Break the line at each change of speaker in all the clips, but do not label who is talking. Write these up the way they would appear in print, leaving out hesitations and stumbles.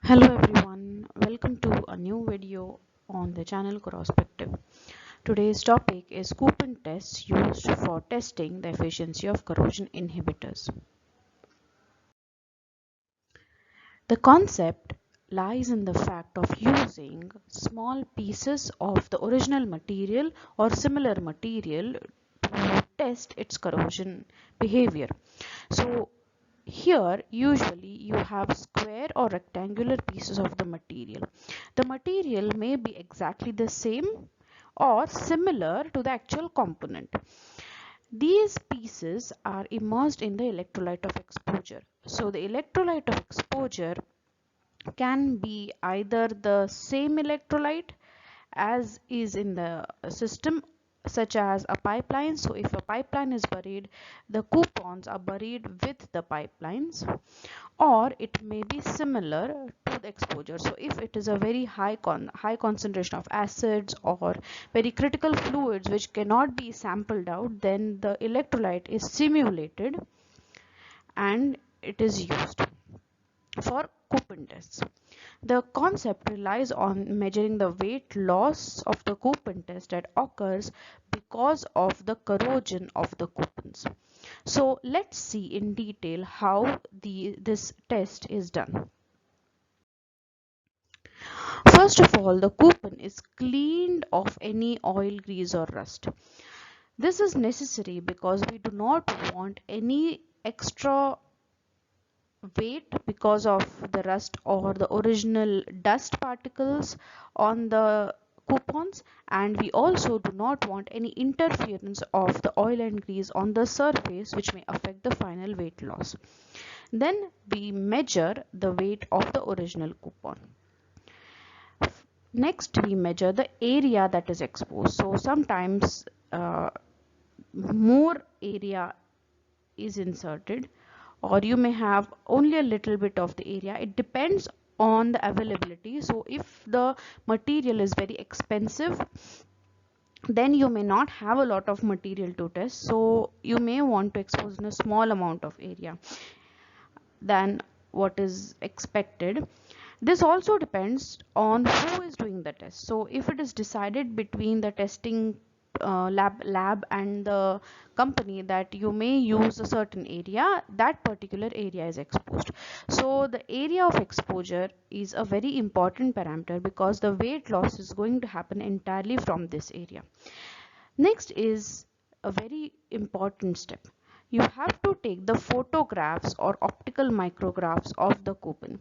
Hello everyone, welcome to a new video on the channel Corrospective. Today's topic is coupon tests used for testing the efficiency of corrosion inhibitors. The concept lies in the fact of using small pieces of the original material or similar material to test its corrosion behavior. So here usually you have square or rectangular pieces of the material. The material may be exactly the same or similar to the actual component. These pieces are immersed in the electrolyte of exposure. So the electrolyte of exposure can be either the same electrolyte as is in the system, such as a pipeline. So if a pipeline is buried, the coupons are buried with the pipelines, or it may be similar to the exposure. So if it is a very high concentration of acids or very critical fluids which cannot be sampled out, then the electrolyte is simulated and it is used for coupon tests. The concept relies on measuring the weight loss of the coupon test that occurs because of the corrosion of the coupons. So let's see in detail how this test is done. First of all, the coupon is cleaned of any oil, grease or rust. This is necessary because we do not want any extra weight because of the rust or the original dust particles on the coupons, and we also do not want any interference of the oil and grease on the surface which may affect the final weight loss. Then we measure the weight of the original coupon. Next we measure the area that is exposed. So sometimes more area is inserted, or you may have only a little bit of the area. It depends on the availability. So if the material is very expensive, then you may not have a lot of material to test, so you may want to expose in a small amount of area than what is expected. This also depends on who is doing the test. So if it is decided between the testing lab and the company that you may use a certain area, that particular area is exposed. So the area of exposure is a very important parameter because the weight loss is going to happen entirely from this area. Next is a very important step. You have to take the photographs or optical micrographs of the coupon.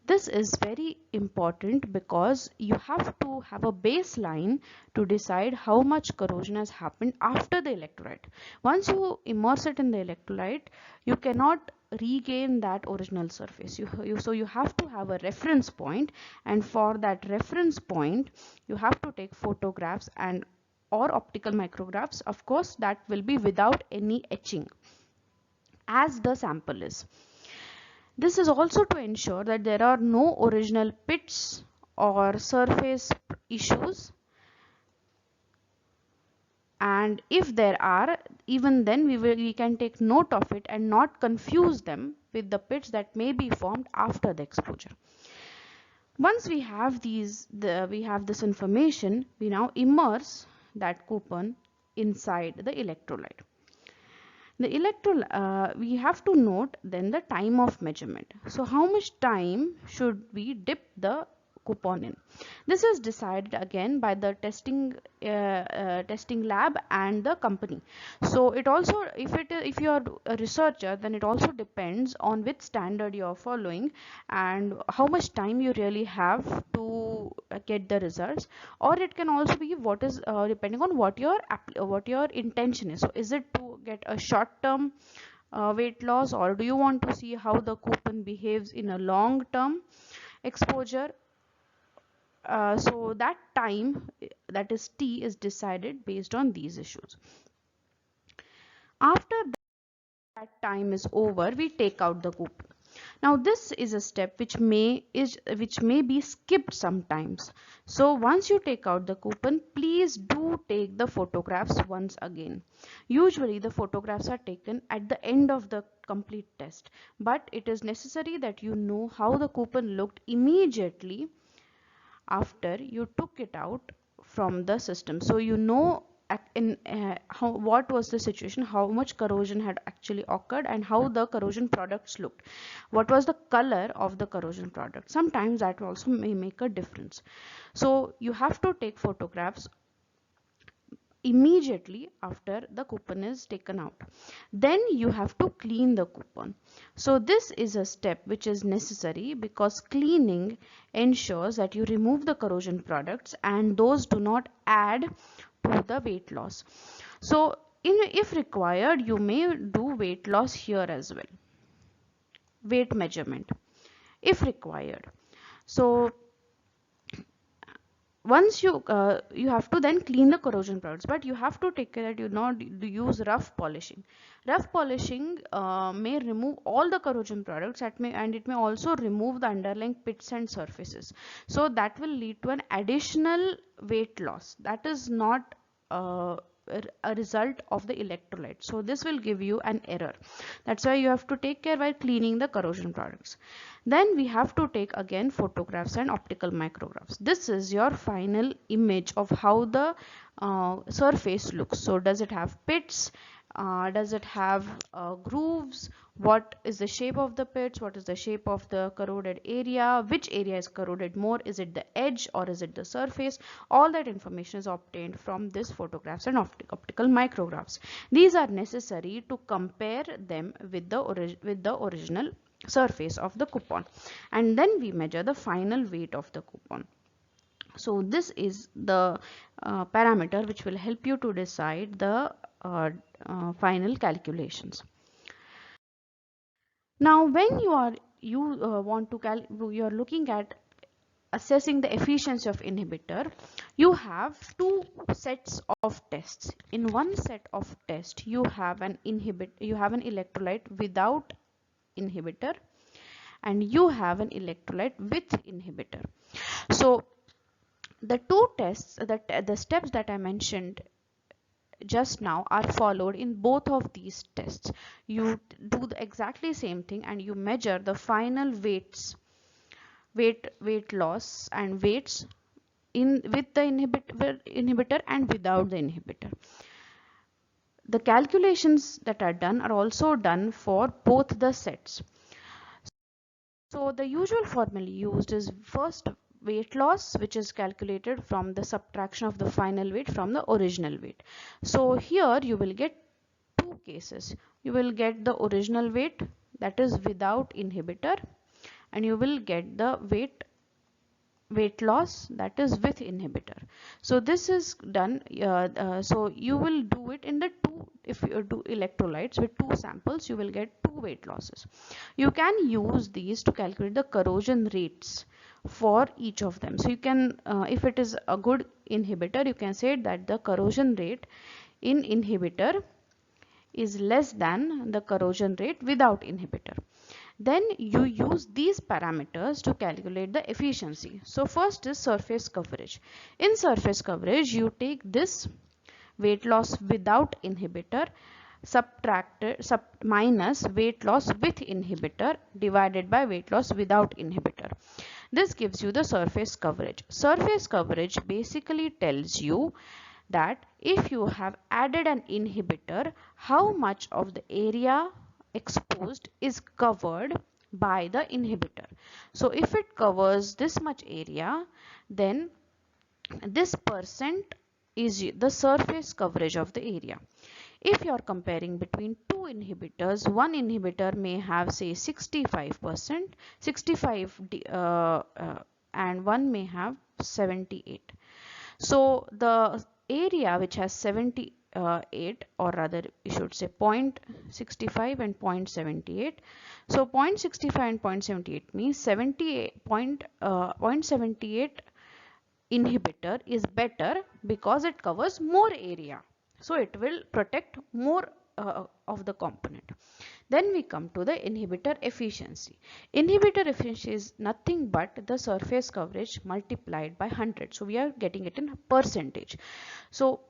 This is very important because you have to have a baseline to decide how much corrosion has happened after the electrolyte. Once you immerse it in the electrolyte, you cannot regain that original surface. So you have to have a reference point, and for that reference point you have to take photographs and or optical micrographs. Of course, that will be without any etching as the sample is. This is also to ensure that there are no original pits or surface issues, and if there are, even then we can take note of it and not confuse them with the pits that may be formed after the exposure. Once we have this information, we now immerse that coupon inside the electrolyte. We have to note then the time of measurement. So how much time should we dip the coupon in? This is decided again by the testing lab and the company. So it also, if you are a researcher, then it also depends on which standard you are following and how much time you really have to get the results. Or it can also be what is depending on what your intention is. So is it to get a short term weight loss, or do you want to see how the coupon behaves in a long term exposure? So that time, that is T, is decided based on these issues. After that time is over, we take out the coupon. Now this is a step which may be skipped sometimes. So once you take out the coupon, please do take the photographs once again. Usually the photographs are taken at the end of the complete test, but it is necessary that you know how the coupon looked immediately after you took it out from the system. So you know what was the situation, how much corrosion had actually occurred, and how the corrosion products looked, what was the color of the corrosion product. Sometimes that also may make a difference. So you have to take photographs immediately after the coupon is taken out. Then you have to clean the coupon. So this is a step which is necessary because cleaning ensures that you remove the corrosion products and those do not add to the weight loss. So if required, you may do weight loss here as well, weight measurement if required. So once you have to then clean the corrosion products, but you have to take care that you not use rough polishing. Rough polishing may remove all the corrosion products and it may also remove the underlying pits and surfaces, so that will lead to an additional weight loss. That is not a result of the electrolyte, so this will give you an error. That's why you have to take care while cleaning the corrosion products. Then we have to take again photographs and optical micrographs. This is your final image of how the surface looks. So does it have pits, does it have grooves, what is the shape of the pits, what is the shape of the corroded area, which area is corroded more, is it the edge or is it the surface. All that information is obtained from these photographs and optical micrographs. These are necessary to compare them with the original surface of the coupon, and then we measure the final weight of the coupon. So this is the parameter which will help you to decide the final calculations. Now when you are looking at assessing the efficiency of inhibitor, you have two sets of tests. In one set of test you have an electrolyte without inhibitor and you have an electrolyte with inhibitor. So the two tests, the steps that I mentioned just now are followed in both of these tests. You do the exactly same thing and you measure the final weight loss and weights in with the inhibitor and without the inhibitor. The calculations that are done are also done for both the sets. So the usual formula used is first weight loss, which is calculated from the subtraction of the final weight from the original weight. So here you will get two cases. You will get the original weight, that is without inhibitor, and you will get the weight loss, that is with inhibitor. So this is done. So you will do it in the two. If you do electrolytes with two samples, you will get two weight losses. You can use these to calculate the corrosion rates for each of them. So you can, if it is a good inhibitor, you can say that the corrosion rate in inhibitor is less than the corrosion rate without inhibitor. Then you use these parameters to calculate the efficiency. So first is surface coverage. In surface coverage, you take this weight loss without inhibitor minus weight loss with inhibitor divided by weight loss without inhibitor. This gives you the surface coverage. Surface coverage basically tells you that if you have added an inhibitor, how much of the area exposed is covered by the inhibitor. So if it covers this much area, then this percent is the surface coverage of the area. If you are comparing between two inhibitors, one inhibitor may have say 65%, 65 and one may have 78. So the area which has 78, or rather you should say 0.65 and 0.78. So 0.65 and 0.78 means 0.78 inhibitor is better because it covers more area. So it will protect more of the component. Then we come to the inhibitor efficiency. Inhibitor efficiency is nothing but the surface coverage multiplied by 100. So we are getting it in percentage. So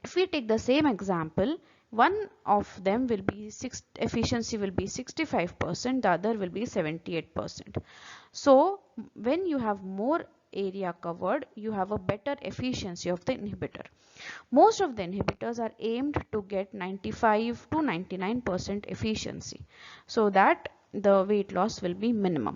if we take the same example, one of them will be efficiency will be 65%, the other will be 78%. So when you have more area covered, you have a better efficiency of the inhibitor. Most of the inhibitors are aimed to get 95 to 99% efficiency, so that the weight loss will be minimum.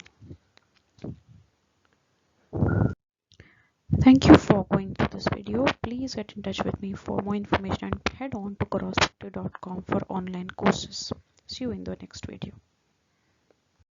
Thank you for going through this video. Please get in touch with me for more information and head on to corrospective.com for online courses. See you in the next video.